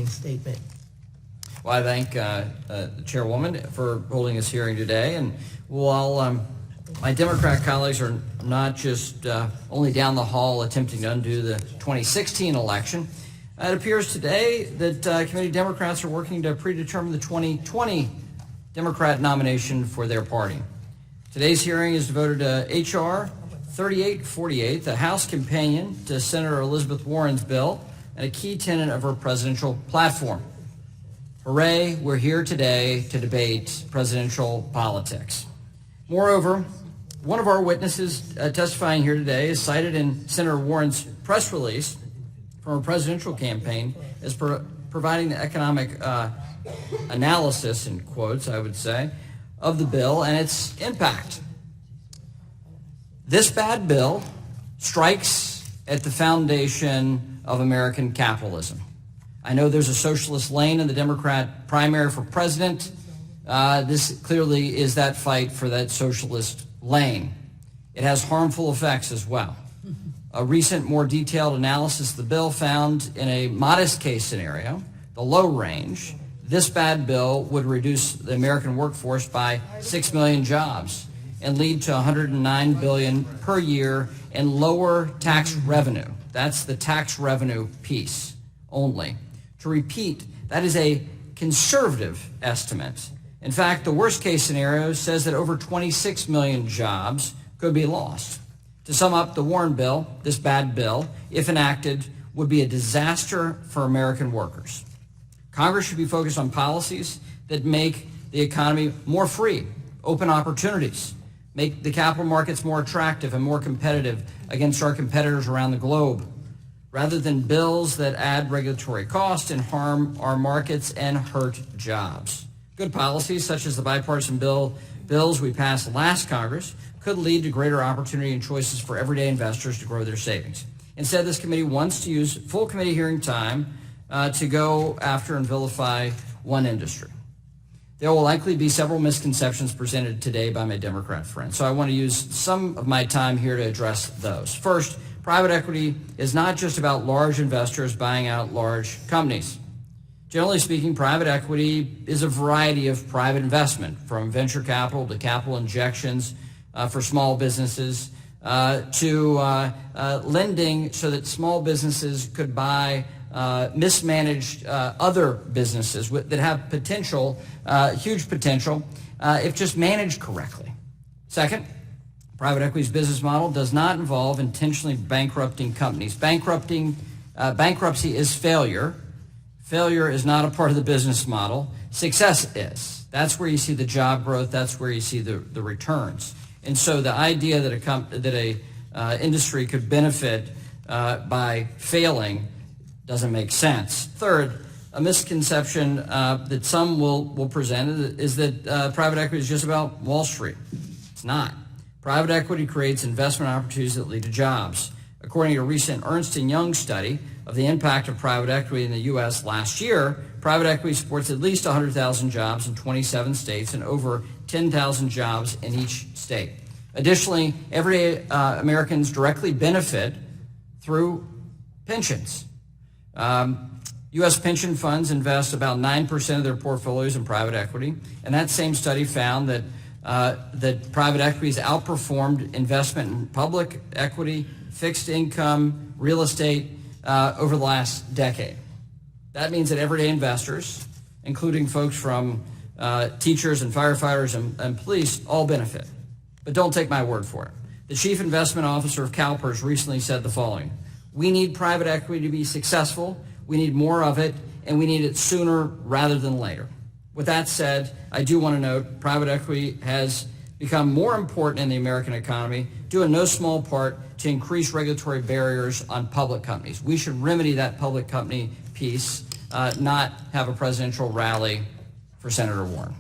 statement. Well, I thank the Chairwoman for holding this hearing today. And while my Democrat colleagues are not just only down the hall attempting to undo the 2016 election, it appears today that committee Democrats are working to predetermine the 2020 Democrat nomination for their party. Today's hearing is devoted to H.R. 3848, the House companion to Senator Elizabeth Warren's bill and a key tenet of her presidential platform. Hooray, we're here today to debate presidential politics. Moreover, one of our witnesses testifying here today is cited in Senator Warren's press release from her presidential campaign as providing the economic analysis, in quotes, I would say, of the bill and its impact. This bad bill strikes at the foundation of American capitalism. I know there's a socialist lane in the Democrat primary for president. This clearly is that fight for that socialist lane. It has harmful effects as well. A recent, more detailed analysis of the bill found in a modest case scenario, the low range, this bad bill would reduce the American workforce by 6 million jobs and lead to $109 billion per year in lower tax revenue. That's the tax revenue piece only. To repeat, that is a conservative estimate. In fact, the worst case scenario says that over 26 million jobs could be lost. To sum up, the Warren bill, this bad bill, if enacted, would be a disaster for American workers. Congress should be focused on policies that make the economy more free, open opportunities, make the capital markets more attractive and more competitive against our competitors around the globe, rather than bills that add regulatory costs and harm our markets and hurt jobs. Good policies, such as the bipartisan bills we passed last Congress, could lead to greater opportunity and choices for everyday investors to grow their savings. Instead, this committee wants to use full committee hearing time to go after and vilify one industry. There will likely be several misconceptions presented today by my Democrat friends, so I want to use some of my time here to address those. First, private equity is not just about large investors buying out large companies. Generally speaking, private equity is a variety of private investment, from venture capital to capital injections for small businesses to lending so that small businesses could buy mismanaged other businesses that have potential, huge potential, if just managed correctly. Second, private equity's business model does not involve intentionally bankrupting companies. Bankruptcy is failure. Failure is not a part of the business model. Success is. That's where you see the job growth. That's where you see the returns. And so the idea that a industry could benefit by failing doesn't make sense. Third, a misconception that some will present is that private equity is just about Wall Street. It's not. Private equity creates investment opportunities that lead to jobs. According to a recent Ernst & Young study of the impact of private equity in the U.S. last year, private equity supports at least 100,000 jobs in 27 states and over 10,000 jobs in each state. Additionally, everyday Americans directly benefit through pensions. U.S. pension funds invest about 9% of their portfolios in private equity, and that same study found that private equity has outperformed investment in public equity, fixed income, real estate over the last decade. That means that everyday investors, including folks from teachers and firefighters and police, all benefit. But don't take my word for it. The chief investment officer of CalPERS recently said the following: "We need private equity to be successful. We need more of it, and we need it sooner rather than later." With that said, I do want to note private equity has become more important in the American economy, due in no small part to increase regulatory barriers on public companies. We should remedy that public company piece, not have a presidential rally for Senator Warren.